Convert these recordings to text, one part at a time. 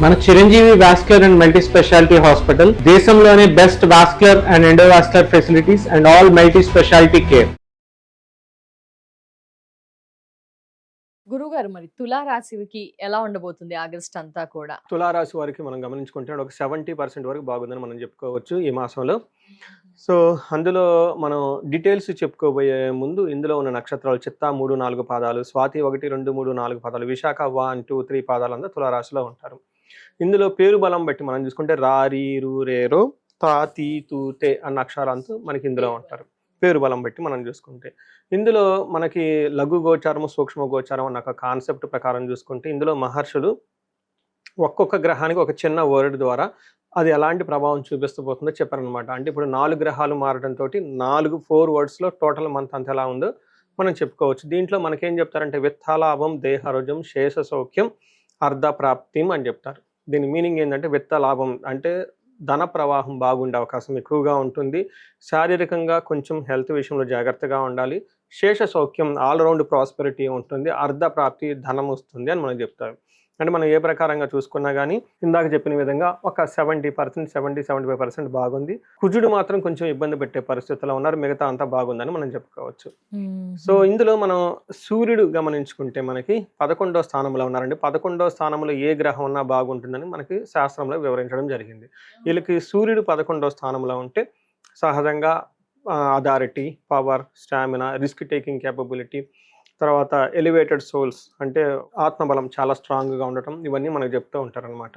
మన Chiranjeevi vascular and multi speciality hospital దేశంలోనే best vascular and endovascular facilities and all multi speciality care. గురుగారు, మరి తులారాశికి ఎలా ఉండబోతుంది ఆగస్ట్ అంతా కూడా? తులారాశి వారికి మనం గమనించుకుంటే ఒక 70% వరకు బాగుందని మనం చెప్పుకోవచ్చు ఈ మాసంలో. సో అందులో మనం డీటెయిల్స్ చెప్పుకోబోయే ముందు ఇందులో ఉన్న నక్షత్రాలు చిత్త 3, 4 పాదాలు, స్వాతి 1, 2, 3, 4 పాదాలు, విశాఖ 1, 2, 3 పాదాలు అంతా తులారాశిలో ఉంటారు. ఇందులో పేరు బలం బట్టి మనం చూసుకుంటే రా, రీ, రు, రే, రో, తా, తీ, తూ, తే అన్న అక్షరాలతో మనకి ఇందులో ఉంటారు. పేరు బలం బట్టి మనం చూసుకుంటే ఇందులో మనకి లఘు గోచారము, సూక్ష్మ గోచారం అన్న ఒక కాన్సెప్ట్ ప్రకారం చూసుకుంటే ఇందులో మహర్షులు ఒక్కొక్క గ్రహానికి ఒక చిన్న వర్డ్ ద్వారా అది ఎలాంటి ప్రభావం చూపిస్తూ పోతుందో చెప్పారనమాట. అంటే ఇప్పుడు 4 గ్రహాలు మారడంతో 4 వర్డ్స్లో టోటల్ మంత్ అంత ఎలా ఉందో మనం చెప్పుకోవచ్చు. దీంట్లో మనకేం చెప్తారంటే విత్తలాభం, దేహారోగ్యం, శేష సౌఖ్యం, అర్ధ ప్రాప్తిం అని చెప్తారు. దీని మీనింగ్ ఏంటంటే విత్తలాభం అంటే ధన ప్రవాహం బాగుండే అవకాశం ఎక్కువగా ఉంటుంది. శారీరకంగా కొంచెం హెల్త్ విషయంలో జాగ్రత్తగా ఉండాలి. శేష సౌఖ్యం ఆల్రౌండ్ ప్రాస్పెరిటీ ఉంటుంది. అర్ధ ప్రాప్తి ధనం వస్తుంది అని మనం చెప్తారు. అంటే మనం ఏ ప్రకారంగా చూసుకున్నా కానీ ఇందాక చెప్పిన విధంగా ఒక 70%, 75% బాగుంది. కుజుడు మాత్రం కొంచెం ఇబ్బంది పెట్టే పరిస్థితుల్లో ఉన్నారు. మిగతా అంతా బాగుందని మనం చెప్పుకోవచ్చు. సో ఇందులో మనం సూర్యుడు గమనించుకుంటే మనకి 11వ స్థానంలో ఉన్నారండి. 11వ స్థానంలో ఏ గ్రహం ఉన్నా బాగుంటుందని మనకి శాస్త్రంలో వివరించడం జరిగింది. వీళ్ళకి సూర్యుడు 11వ స్థానంలో ఉంటే సహజంగా authority, power, stamina, risk taking capability, తర్వాత ఎలివేటెడ్ సోల్స్ అంటే ఆత్మబలం చాలా స్ట్రాంగ్గా ఉండటం, ఇవన్నీ మనకు చెప్తూ ఉంటారనమాట.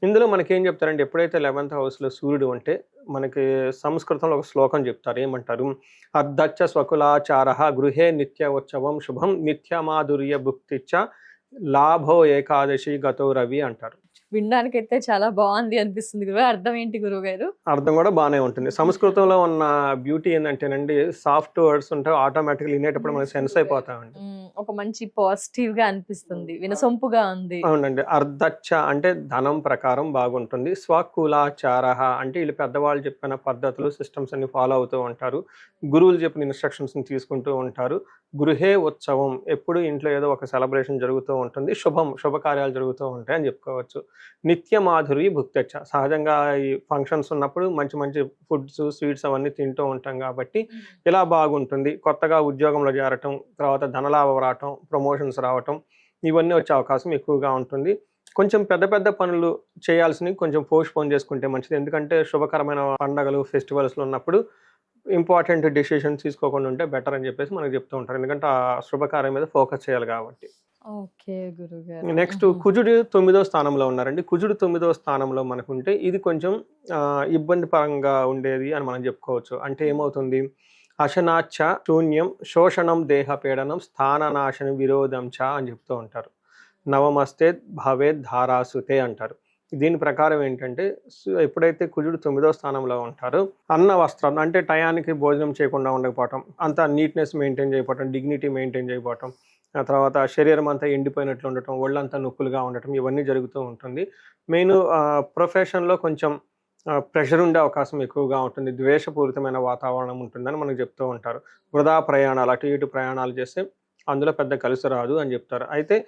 ఇందులో మనకేం చెప్తారంటే ఎప్పుడైతే 11th హౌస్లో సూర్యుడు ఉంటే మనకి సంస్కృతంలో ఒక శ్లోకం చెప్తారు. ఏమంటారు? అర్ధచ్చ స్వకులాచార గృహే నిత్య ఉత్సవం శుభం నిత్యమాధుర్య భుక్తిచ్చ లాభో ఏకాదశి గతో రవి అంటారు. వినడానికైతే చాలా బాగుంది అనిపిస్తుంది గురువు. అర్థం ఏంటి గురువు గారు? అర్థం కూడా బాగానే ఉంటుంది. సంస్కృతంలో ఉన్న బ్యూటీ ఏంటంటేనండి సాఫ్ట్ వర్డ్స్ ఉంటాయి, ఆటోమేటిక్గా వినేటప్పుడు మనకి సెన్స్ అయిపోతామండి. ఒక మంచి పాజిటివ్ గా అనిపిస్తుంది, వినసొంపుగా ఉంది. అవునండి. అర్ధచ్చ అంటే ధనం ప్రకారం బాగుంటుంది. స్వకులాచార అంటే వీళ్ళు పెద్దవాళ్ళు చెప్పిన పద్ధతులు, సిస్టమ్స్ అన్ని ఫాలో అవుతూ ఉంటారు. గురువులు చెప్పిన ఇన్స్ట్రక్షన్స్ ని తీసుకుంటూ ఉంటారు. గృహే ఉత్సవం ఎప్పుడు ఇంట్లో ఏదో ఒక సెలబ్రేషన్ జరుగుతూ ఉంటుంది. శుభకార్యాలు జరుగుతూ ఉంటాయి అని చెప్పుకోవచ్చు. నిత్య మాధురి భుక్తచ్చ సహజంగా ఈ ఫంక్షన్స్ ఉన్నప్పుడు మంచి మంచి ఫుడ్స్, స్వీట్స్ అవన్నీ తింటూ ఉంటాం కాబట్టి ఇలా బాగుంటుంది. కొత్తగా ఉద్యోగంలో చేరటం, తర్వాత ధనలాభం రావటం, ప్రమోషన్స్ రావటం, ఇవన్నీ వచ్చే అవకాశం ఎక్కువగా ఉంటుంది. కొంచెం పెద్ద పెద్ద పనులు చేయాల్సినవి కొంచెం పోస్ట్పోన్ చేసుకుంటే మంచిది. ఎందుకంటే శుభకరమైన పండగలు, ఫెస్టివల్స్లో ఉన్నప్పుడు ఇంపార్టెంట్ డెసిషన్స్ తీసుకోకుండా ఉంటే బెటర్ అని చెప్పేసి మనకు చెప్తూ ఉంటారు. ఎందుకంటే ఆ శుభకార్యం మీద ఫోకస్ చేయాలి కాబట్టి. ఓకే గురుగారు. నెక్స్ట్ కుజుడు 9వ స్థానంలో ఉన్నారండి. కుజుడు 9వ స్థానంలో మనకుంటే ఇది కొంచెం ఇబ్బంది పరంగా ఉండేది అని మనం చెప్పుకోవచ్చు. అంటే ఏమవుతుంది? అశనాచ్చ శూన్యం శోషణం దేహ పీడనం స్థాననాశనం విరోధం చ అని చెప్తూ ఉంటారు. నవమస్తే భవేద్ ధారాసుతే అంటారు. దీని ప్రకారం ఏంటంటే ఎప్పుడైతే కుజుడు 9వ స్థానంలో ఉంటారో అన్న వస్త్రం అంటే టయానికి భోజనం చేయకుండా ఉండకపోవటం, అంతా నీట్నెస్ మెయింటైన్ చేయకపోవటం, డిగ్నిటీ మెయింటైన్ చేయకపోవటం, ఆ తర్వాత శరీరం అంతా ఎండిపోయినట్లు ఉండటం, ఒళ్ళంతా నొప్పులుగా ఉండటం, ఇవన్నీ జరుగుతూ ఉంటుంది. మెయిన్ ప్రొఫెషన్లో కొంచెం ప్రెషర్ ఉండే అవకాశం ఎక్కువగా ఉంటుంది. ద్వేషపూరితమైన వాతావరణం ఉంటుందని మనకు చెప్తూ ఉంటారు. వృధా ప్రయాణాలు, అటు ఇటు ప్రయాణాలు చేస్తే అందులో పెద్ద కలిసి రాదు అని చెప్తారు. అయితే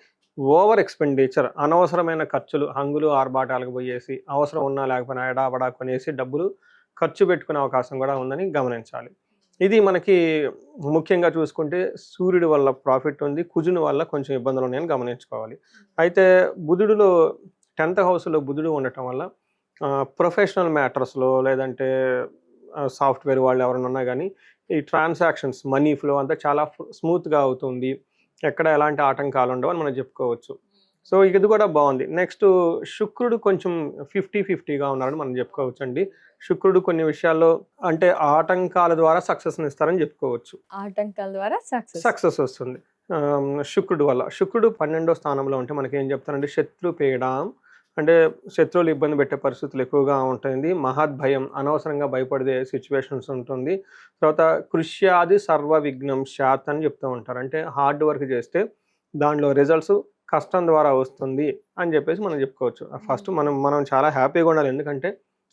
ఓవర్ ఎక్స్పెండిచర్ అనవసరమైన ఖర్చులు, హంగులు ఆర్భాటాలకు పోయేసి అవసరం ఉన్నా లేకపోయినా ఎడాబడా కొనేసి డబ్బులు ఖర్చు పెట్టుకునే అవకాశం కూడా ఉందని గమనించాలి. ఇది మనకి ముఖ్యంగా చూసుకుంటే సూర్యుడి వల్ల ప్రాఫిట్ ఉంది, కుజుని వల్ల కొంచెం ఇబ్బందులు ఉన్నాయని గమనించుకోవాలి. అయితే బుధుడిలో 10th హౌస్లో బుధుడు ఉండటం వల్ల ప్రొఫెషనల్ మ్యాటర్స్లో లేదంటే సాఫ్ట్వేర్ వాళ్ళు ఎవరైనా ఉన్నా కానీ ఈ ట్రాన్సాక్షన్స్, మనీ ఫ్లో అంతా చాలా స్మూత్గా అవుతుంది. ఎక్కడ ఎలాంటి ఆటంకాలు ఉండవు అని మనం చెప్పుకోవచ్చు. సో ఇది కూడా బాగుంది. నెక్స్ట్ శుక్రుడు కొంచెం 50-50గా ఉన్నారని మనం చెప్పుకోవచ్చు అండి. శుక్రుడు కొన్ని విషయాల్లో అంటే ఆటంకాల ద్వారా సక్సెస్ని ఇస్తారని చెప్పుకోవచ్చు. ఆటంకాల ద్వారా సక్సెస్ వస్తుంది శుక్రుడు వల్ల. శుక్రుడు 12వ స్థానంలో ఉంటే మనకి ఏం చెప్తారంటే శత్రుపీడ అంటే శత్రువులు ఇబ్బంది పెట్టే పరిస్థితులు ఎక్కువగా ఉంటుంది. మహద్భయం అనవసరంగా భయపడే సిచ్యువేషన్స్ ఉంటుంది. తర్వాత కృష్యాది సర్వ విఘ్నం శాత్ అని చెప్తూ ఉంటారు. అంటే హార్డ్ వర్క్ చేస్తే దాంట్లో రిజల్ట్స్ కష్టం ద్వారా వస్తుంది అని చెప్పేసి మనం చెప్పుకోవచ్చు. ఫస్ట్ మనం చాలా హ్యాపీగా ఉండాలి. ఎందుకంటే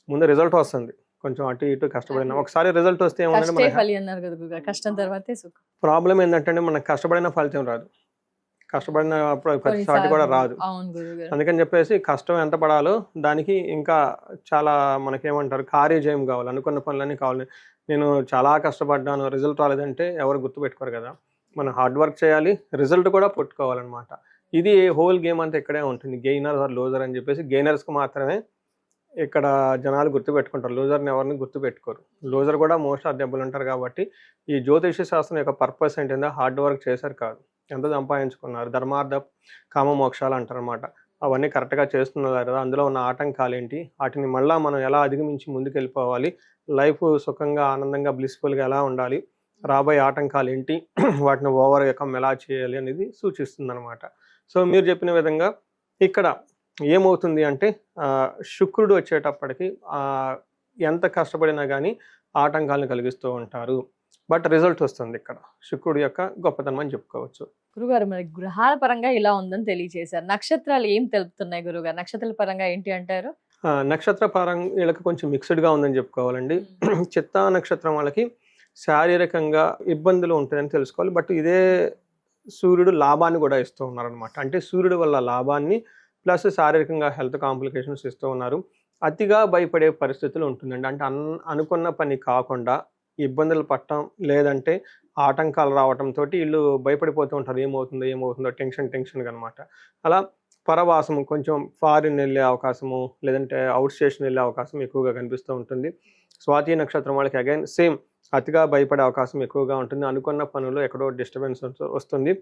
ముందు రిజల్ట్ వస్తుంది, కొంచెం అటు ఇటు కష్టపడిన ఒకసారి రిజల్ట్ వస్తే ఏమన్నా కష్టం తర్వాతే సుఖం. ప్రాబ్లం ఏంటంటే మనకు కష్టపడిన ఫలితం రాదు. కష్టపడిన ప్రతిసారి కూడా రాదు. అవును గురుగారు. అందుకని చెప్పేసి కష్టం ఎంత పడాలో దానికి ఇంకా చాలా మనకేమంటారు కార్యజయం కావాలి, అనుకున్న పనులన్నీ కావాలి. నేను చాలా కష్టపడ్డాను రిజల్ట్ రాలేదంటే ఎవరు గుర్తుపెట్టుకోరు కదా. మనం హార్డ్ వర్క్ చేయాలి, రిజల్ట్ కూడా పెట్టుకోవాలన్నమాట. ఇది హోల్ గేమ్ అంతా ఇక్కడే ఉంటుంది. గెయినర్ ఆర్ లూజర్ అని చెప్పేసి గెయినర్స్కి మాత్రమే ఇక్కడ జనాలు గుర్తుపెట్టుకుంటారు, లూజర్ని ఎవరిని గుర్తుపెట్టుకోరు. లూజర్ కూడా మోస్ట్ ఆఫ్ దెబ్బలు ఉంటారు. కాబట్టి ఈ జ్యోతిష శాస్త్రం యొక్క పర్పస్ ఏంటంటే హార్డ్ వర్క్ చేశారు కాదు, ఎంత సంపాదించుకున్నారు, ధర్మార్థ కామ మోక్షాలు అంటారు అనమాట. అవన్నీ కరెక్ట్గా చేస్తున్నారు కదా, అందులో ఉన్న ఆటంకాలు ఏంటి, వాటిని మళ్ళీ మనం ఎలా అధిగమించి ముందుకు వెళ్ళిపోవాలి, లైఫ్ సుఖంగా ఆనందంగా బ్లిస్ఫుల్గా ఎలా ఉండాలి, రాబోయే ఆటంకాలు ఏంటి, వాటిని ఓవర్కమ్ ఎలా చేయాలి అనేది సూచిస్తుంది అనమాట. సో మీరు చెప్పిన విధంగా ఇక్కడ ఏమవుతుంది అంటే శుక్రుడు వచ్చేటప్పటికి ఎంత కష్టపడినా కానీ ఆటంకాలను కలిగిస్తూ ఉంటారు, బట్ రిజల్ట్ వస్తుంది. ఇక్కడ శుక్రుడు యొక్క గొప్పతనం అని చెప్పుకోవచ్చు. గురుగారు మరి గ్రహాల పరంగా ఇలా ఉందని తెలియజేశారు, నక్షత్రాలు ఏం తెలుపుతున్నాయి గురుగారు? నక్షత్రాల పరంగా ఏంటి అంటారు? నక్షత్ర పరంగా వీళ్ళకి కొంచెం మిక్స్డ్గా ఉందని చెప్పుకోవాలండి. చిత్తా నక్షత్రం వాళ్ళకి శారీరకంగా ఇబ్బందులు ఉంటాయని తెలుసుకోవాలి. బట్ ఇదే సూర్యుడు లాభాన్ని కూడా ఇస్తూ ఉన్నారనమాట. అంటే సూర్యుడు వల్ల లాభాన్ని ప్లస్ శారీరకంగా హెల్త్ కాంప్లికేషన్స్ ఇస్తూ ఉన్నారు. అతిగా భయపడే పరిస్థితులు ఉంటుందండి. అంటే అనుకున్న పని కాకుండా ఇబ్బందులు పడటం, లేదంటే ఆటంకాలు రావడంతో వీళ్ళు భయపడిపోతూ ఉంటారు, ఏమవుతుందో టెన్షన్గా అనమాట. అలా పరవాసం, కొంచెం ఫారిన్ వెళ్ళే అవకాశము, లేదంటే అవుట్ స్టేషన్ వెళ్ళే అవకాశం ఎక్కువగా కనిపిస్తూ ఉంటుంది. స్వాతి నక్షత్రం వాళ్ళకి అగైన్ సేమ్, అతిగా భయపడే అవకాశం ఎక్కువగా ఉంటుంది. అనుకున్న పనులు ఎక్కడో డిస్టర్బెన్స్ వస్తుంది.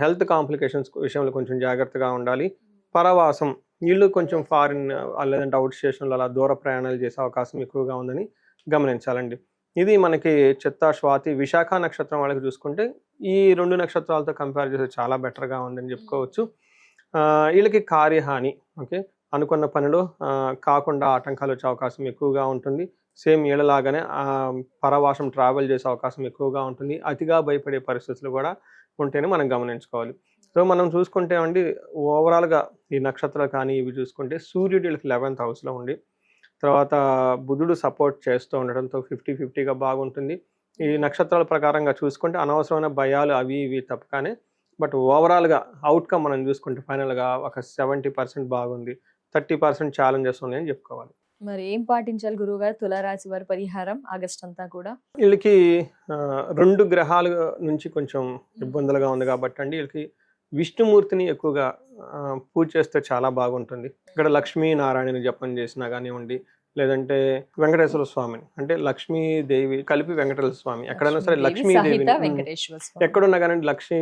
హెల్త్ కాంప్లికేషన్స్ విషయంలో కొంచెం జాగ్రత్తగా ఉండాలి. పరవాసం, వీళ్ళు కొంచెం ఫారిన్ లేదంటే అవుట్ స్టేషన్లో అలా దూర ప్రయాణాలు చేసే అవకాశం ఎక్కువగా ఉందని గమనించాలండి. ఇది మనకి చిత్తా, స్వాతి, విశాఖ నక్షత్రం వాళ్ళకి చూసుకుంటే ఈ 2 నక్షత్రాలతో కంపేర్ చేస్తే చాలా బెటర్గా ఉందని చెప్పుకోవచ్చు. వీళ్ళకి కార్యహాని, ఓకే, అనుకున్న పనిలో కాకుండా ఆటంకాలు వచ్చే అవకాశం ఎక్కువగా ఉంటుంది. సేమ్ వీళ్ళలాగానే పరవాసం, ట్రావెల్ చేసే అవకాశం ఎక్కువగా ఉంటుంది. అతిగా భయపడే పరిస్థితులు కూడా ఉంటేనే మనం గమనించుకోవాలి. సో మనం చూసుకుంటే అండి ఓవరాల్గా ఈ నక్షత్రాలు కానీ ఇవి చూసుకుంటే సూర్యుడు వీళ్ళకి 11th హౌస్లో ఉండి, తర్వాత బుధుడు సపోర్ట్ చేస్తూ ఉండడంతో 50-50గా బాగుంటుంది. ఈ నక్షత్రాల ప్రకారంగా చూసుకుంటే అనవసరమైన భయాలు అవి ఇవి తప్పగానే, బట్ ఓవరాల్గా అవుట్కమ్ మనం చూసుకుంటే ఫైనల్గా ఒక 70% బాగుంది, 30% ఛాలెంజెస్ ఉన్నాయని చెప్పుకోవాలి. మరి ఏం పాటించాలి గురువుగారు తులారాశి వారి పరిహారం ఆగస్ట్ అంతా కూడా? వీళ్ళకి 2 గ్రహాల నుంచి కొంచెం ఇబ్బందులుగా ఉంది కాబట్టి అండి వీళ్ళకి విష్ణుమూర్తిని ఎక్కువగా పూజ చేస్తే చాలా బాగుంటుంది. ఇక్కడ లక్ష్మీనారాయణని జపం చేసినా కానివ్వండి, లేదంటే వెంకటేశ్వర స్వామిని, అంటే లక్ష్మీదేవి కలిపి వెంకటేశ్వర స్వామి, ఎక్కడైనా సరే లక్ష్మీదేవి ఎక్కడున్నా కానీ లక్ష్మీ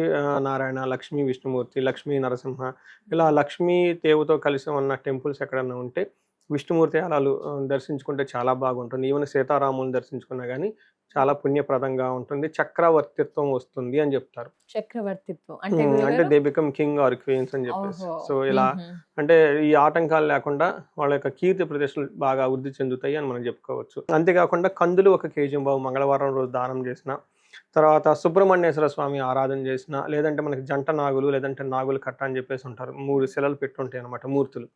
నారాయణ, లక్ష్మీ విష్ణుమూర్తి, లక్ష్మీ నరసింహ, ఇలా లక్ష్మీదేవితో కలిసి ఉన్న టెంపుల్స్ ఎక్కడన్నా ఉంటే విష్ణుమూర్తి అలాలు దర్శించుకుంటే చాలా బాగుంటుంది. ఈవెన్ సీతారాములను దర్శించుకున్నా కానీ చాలా పుణ్యప్రదంగా ఉంటుంది. చక్రవర్తిత్వం వస్తుంది అని చెప్తారు. చక్రవర్తిత్వం అంటే they become king or queens అని చెప్పేసి. సో ఇలా అంటే ఈ ఆటంకాలు లేకుండా వాళ్ళ యొక్క కీర్తి ప్రదేశాలు బాగా వృద్ధి చెందుతాయి అని మనం చెప్పుకోవచ్చు. అంతేకాకుండా కందులు 1 kg మంగళవారం రోజు దానం చేసిన, తర్వాత సుబ్రహ్మణ్యేశ్వర స్వామి ఆరాధన చేసిన, లేదంటే మనకి జంట నాగులు, లేదంటే నాగులు కట్ట అని చెప్పేసి ఉంటారు, 3 శిలలు పెట్టుంటాయి అనమాట మూర్తులు,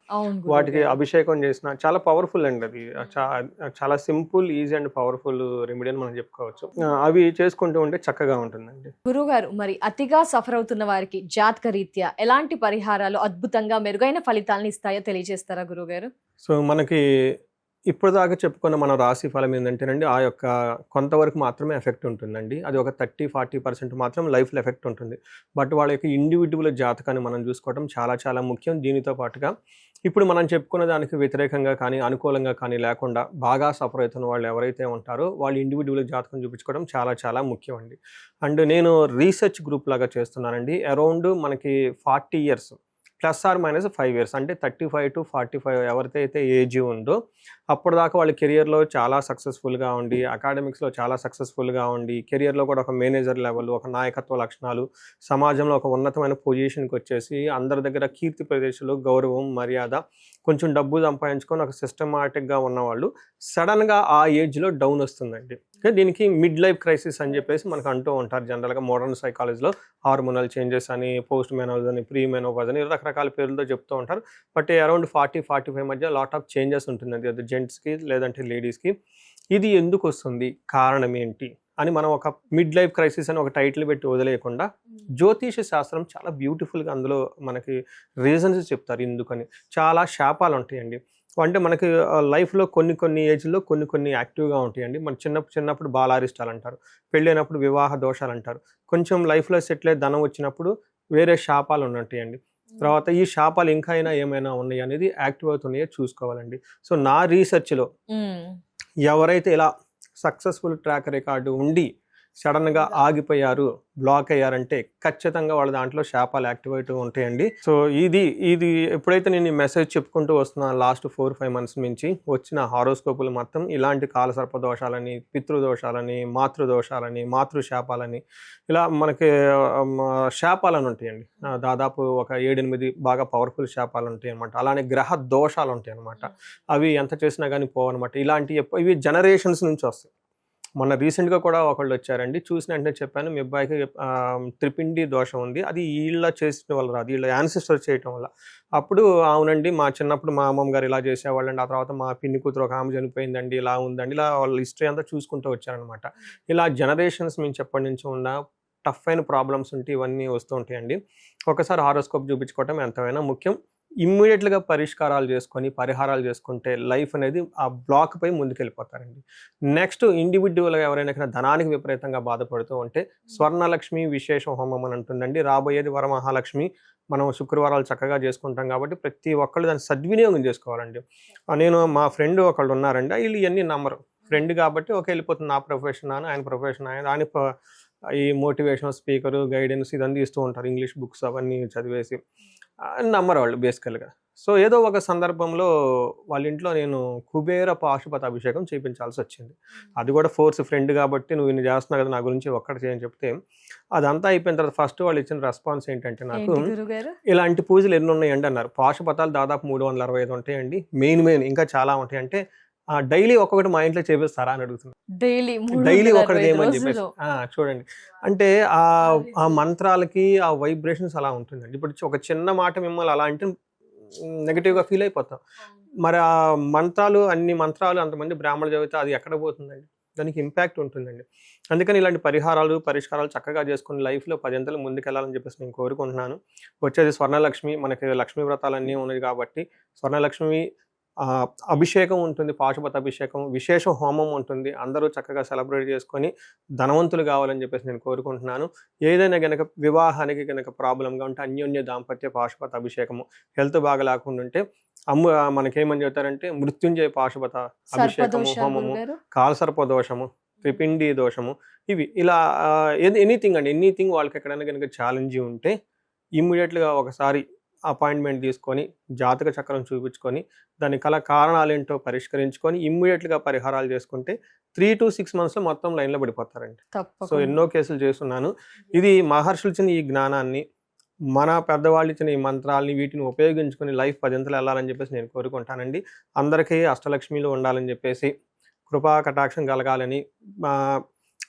వాటికి అభిషేకం చేసిన చాలా పవర్ఫుల్ అండి. అది చాలా simple, easy and powerful remedy అని మనం చెప్పుకోవచ్చు. అవి చేసుకుంటూ ఉంటే చక్కగా ఉంటుందండి. గురుగారు మరి అతిగా సఫర్ అవుతున్న వారికి జాతక రీత్యా ఎలాంటి పరిహారాలు అద్భుతంగా మెరుగైన ఫలితాలను ఇస్తాయో తెలియజేస్తారా గురుగారు? సో మనకి ఇప్పుడు దాకా చెప్పుకున్న మన రాశి ఫలం ఏంటంటేనండి ఆ యొక్క కొంతవరకు మాత్రమే ఎఫెక్ట్ ఉంటుందండి. అది ఒక 30-40% మాత్రం లైఫ్లో ఎఫెక్ట్ ఉంటుంది. బట్ వాళ్ళ యొక్క ఇండివిజువల్ జాతకాన్ని మనం చూసుకోవడం చాలా చాలా ముఖ్యం. దీనితో పాటుగా ఇప్పుడు మనం చెప్పుకున్న దానికి వ్యతిరేకంగా కానీ అనుకూలంగా కానీ లేకుండా బాగా సఫర్ అవుతున్న వాళ్ళు ఎవరైతే ఉంటారో వాళ్ళు ఇండివిజువల్ జాతకం చూపించుకోవడం చాలా చాలా ముఖ్యం అండి. అండ్ నేను రీసెర్చ్ గ్రూప్ లాగా చేస్తున్నానండి. అరౌండ్ మనకి 40 years +or-5 years, అంటే 35 to 45 ఎవరికైతే ఏజ్ ఉందో అప్పటిదాకా వాళ్ళ కెరియర్లో చాలా సక్సెస్ఫుల్గా ఉండి, అకాడమిక్స్లో చాలా సక్సెస్ఫుల్గా ఉండి, కెరియర్లో కూడా ఒక మేనేజర్ లెవెల్, ఒక నాయకత్వ లక్షణాలు, సమాజంలో ఒక ఉన్నతమైన పొజిషన్కి వచ్చేసి అందరి దగ్గర కీర్తి ప్రదేశాలు, గౌరవం, మర్యాద, కొంచెం డబ్బు సంపాదించుకొని ఒక సిస్టమాటిక్గా ఉన్నవాళ్ళు సడన్గా ఆ ఏజ్లో డౌన్ వస్తుందండి. దీనికి మిడ్ లైఫ్ క్రైసిస్ అని చెప్పేసి మనకు అంటూ ఉంటారు జనరల్గా మోడర్న్ సైకాలజీలో. హార్మోనల్ చేంజెస్ అని, పోస్ట్ మెనోపాజ్ అని, ప్రీ మెనోపాజ్ అని రకరకాల పేర్లతో చెప్తూ ఉంటారు. బట్ అరౌండ్ 40-45 మధ్య లాట్ ఆఫ్ చేంజెస్ ఉంటుందండి, అది జెంట్స్కి లేదంటే లేడీస్కి. ఇది ఎందుకు వస్తుంది, కారణం ఏంటి అని మనం ఒక మిడ్ లైఫ్ క్రైసిస్ అని ఒక టైటిల్ పెట్టి వదిలేయకుండా జ్యోతిష శాస్త్రం చాలా బ్యూటిఫుల్గా అందులో మనకి రీజన్స్ చెప్తారు ఎందుకని. చాలా శాపాలు ఉంటాయండి. అంటే మనకి లైఫ్లో కొన్ని ఏజ్లో కొన్ని యాక్టివ్గా ఉంటాయండి. మన చిన్నప్పుడు బాలారిష్టాలు అంటారు, పెళ్ళైనప్పుడు వివాహ దోషాలు అంటారు, కొంచెం లైఫ్లో సెటిల్ అయ్యి ధనం వచ్చినప్పుడు వేరే శాపాలు ఉంటాయండి. తర్వాత ఈ శాపాలు ఇంకా ఏమైనా ఉన్నాయి అనేది యాక్టివ్ అవుతున్నాయో చూసుకోవాలండి. సో నా రీసెర్చ్లో ఎవరైతే ఇలా సక్సెస్ఫుల్ ట్రాక్ రికార్డు ఉండి సడన్గా ఆగిపోయారు, బ్లాక్ అయ్యారంటే ఖచ్చితంగా వాళ్ళ దాంట్లో శాపాలు యాక్టివేట్ ఉంటాయండి. సో ఇది ఎప్పుడైతే నేను ఈ మెసేజ్ చెప్పుకుంటూ వస్తున్నాను లాస్ట్ 4-5 మంత్స్ నుంచి వచ్చిన హారోస్కోపులు మొత్తం ఇలాంటి కాలసర్ప దోషాలని, పితృదోషాలని, మాతృదోషాలని, మాతృశాపాలని, ఇలా మనకి శాపాలని ఉంటాయండి. దాదాపు ఒక 7-8 బాగా పవర్ఫుల్ శాపాలు ఉంటాయి అనమాట. అలానే గ్రహ దోషాలు ఉంటాయి అనమాట. అవి ఎంత చేసినా కానీ పోవన్నమాట. ఇవి జనరేషన్స్ నుంచి వస్తాయి. మొన్న రీసెంట్గా కూడా ఒకళ్ళు వచ్చారండి, చూసిన వెంటనే చెప్పాను మీ అబ్బాయికి త్రిపిండి దోషం ఉంది, అది వీళ్ళ చేసిన వల్ల రాదు, వీళ్ళ యాన్సిస్టర్ చేయటం వల్ల. అప్పుడు అవునండి మా చిన్నప్పుడు మా అమ్మమ్మ గారు ఇలా చేసేవాళ్ళండి, ఆ తర్వాత మా పిన్ని కూతురు ఒక ఆమె చనిపోయిందండి, ఇలా ఉందండి, ఇలా వాళ్ళ హిస్టరీ అంతా చూసుకుంటూ వచ్చారనమాట. ఇలా జనరేషన్స్ నుంచి ఎప్పటి నుంచి ఉన్న టఫ్ అయిన ప్రాబ్లమ్స్ ఉంటే ఇవన్నీ వస్తూ ఉంటాయండి. ఒకసారి హారోస్కోప్ చూపించుకోవటం ఎంతైనా ముఖ్యం. ఇమ్మీడియట్గా పరిష్కారాలు చేసుకొని పరిహారాలు చేసుకుంటే లైఫ్ అనేది ఆ బ్లాక్ పై ముందుకెళ్ళిపోతారండి. నెక్స్ట్ ఇండివిజువల్గా ఎవరైనా ధనానికి విపరీతంగా బాధపడుతూ ఉంటే స్వర్ణలక్ష్మి విశేష హోమం అని ఉంటుందండి. రాబోయేది వరమహాలక్ష్మి. మనం శుక్రవారాలు చక్కగా చేసుకుంటాం కాబట్టి ప్రతి ఒక్కళ్ళు దాన్ని సద్వినియోగం చేసుకోవాలండి. నేను మా ఫ్రెండ్ ఒకళ్ళు ఉన్నారండి, వీళ్ళు ఇవన్నీ నమ్మరు. ఫ్రెండ్ కాబట్టి వెళ్ళిపోతుంది, నా ప్రొఫెషన్ ఆయన ప్రొఫెషన్ ఆయన ఈ మోటివేషన్ స్పీకరు గైడెన్స్ ఇదంతా ఇస్తూ ఉంటారు, ఇంగ్లీష్ బుక్స్ అవన్నీ చదివేసి నమ్మరు వాళ్ళు బేసికల్గా. సో ఏదో ఒక సందర్భంలో వాళ్ళ ఇంట్లో నేను కుబేర పాశుపత అభిషేకం చేయించాల్సి వచ్చింది. అది కూడా ఫోర్స్, ఫ్రెండ్ కాబట్టి నువ్వు ఇన్ని చేస్తున్నావు కదా నా గురించి ఒక్కటి చేయని చెప్తే అదంతా అయిపోయిన తర్వాత ఫస్ట్ వాళ్ళు ఇచ్చిన రెస్పాన్స్ ఏంటంటే, నాకు ఇలాంటి పూజలు ఎన్ని ఉన్నాయండి అన్నారు. పాశుపతాలు దాదాపు 365 ఉంటాయండి. మెయిన్ ఇంకా చాలా ఉంటాయి. అంటే డైలీ ఒక్కొక్కటి మా ఇంట్లో చేపిస్తారా అని అడుగుతున్నారు. డైలీ ఒకటి చేయమని చెప్పేసి చూడండి. అంటే ఆ మంత్రాలకి ఆ వైబ్రేషన్స్ అలా ఉంటుందండి. ఇప్పుడు ఒక చిన్న మాట మిమ్మల్ని అలా అంటే నెగిటివ్గా ఫీల్ అయిపోతాం. మరి ఆ అన్ని మంత్రాలు అంతమంది బ్రాహ్మణులు చదివితే అది ఎక్కడ పోతుందండి? దానికి ఇంపాక్ట్ ఉంటుందండి. అందుకని ఇలాంటి పరిష్కారాలు చక్కగా చేసుకుని లైఫ్లో 10 అంతలు ముందుకెళ్ళాలని చెప్పేసి నేను కోరుకుంటున్నాను. వచ్చేది స్వర్ణలక్ష్మి, మనకి లక్ష్మీ వ్రతాలన్నీ ఉన్నాయి కాబట్టి స్వర్ణలక్ష్మి అభిషేకం ఉంటుంది, పాశుపత అభిషేకం, విశేష హోమం ఉంటుంది. అందరూ చక్కగా సెలబ్రేట్ చేసుకొని ధనవంతులు కావాలని చెప్పేసి నేను కోరుకుంటున్నాను. ఏదైనా కనుక వివాహానికి కనుక ప్రాబ్లంగా ఉంటే అన్యోన్య దాంపత్య పాశుపత అభిషేకము, హెల్త్ బాగా లేకుండా ఉంటే మనకేమని చెప్తారంటే మృత్యుంజయ పాశుపత అభిషేకము, హోమము, కాలసర్ప దోషము, త్రిపిండి దోషము, ఇవి ఇలా ఎనీథింగ్ వాళ్ళకి ఎక్కడైనా కనుక ఛాలెంజ్ ఉంటే ఇమ్మీడియట్గా ఒకసారి అపాయింట్మెంట్ తీసుకొని జాతక చక్రం చూపించుకొని దాని కారణాలు ఏంటో పరిష్కరించుకొని ఇమ్మీడియట్గా పరిహారాలు చేసుకుంటే 3 to 6 months మొత్తం లైన్లో పడిపోతారండి. సో ఎన్నో కేసులు చేస్తున్నాను. ఇది మహర్షులు ఇచ్చిన ఈ జ్ఞానాన్ని, మన పెద్దవాళ్ళు ఇచ్చిన ఈ మంత్రాలని వీటిని ఉపయోగించుకొని లైఫ్ 10 అంతలు వెళ్ళాలని చెప్పేసి నేను కోరుకుంటానండి. అందరికీ అష్టలక్ష్మిలు ఉండాలని చెప్పేసి, కృపా కటాక్షం కలగాలని,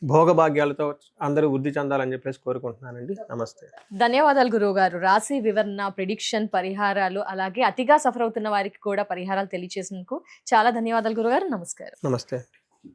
భోగభాగ్యాలతో అందరూ వృద్ధి చెందాలని చెప్పేసి కోరుకుంటున్నానండి. నమస్తే. ధన్యవాదాలు గురువు గారు. రాశి వివరణ, ప్రిడిక్షన్, పరిహారాలు, అలాగే అతిగా సఫర్ అవుతున్న వారికి కూడా పరిహారాలు తెలియజేసినందుకు చాలా ధన్యవాదాలు గురుగారు. నమస్కారం. నమస్తే.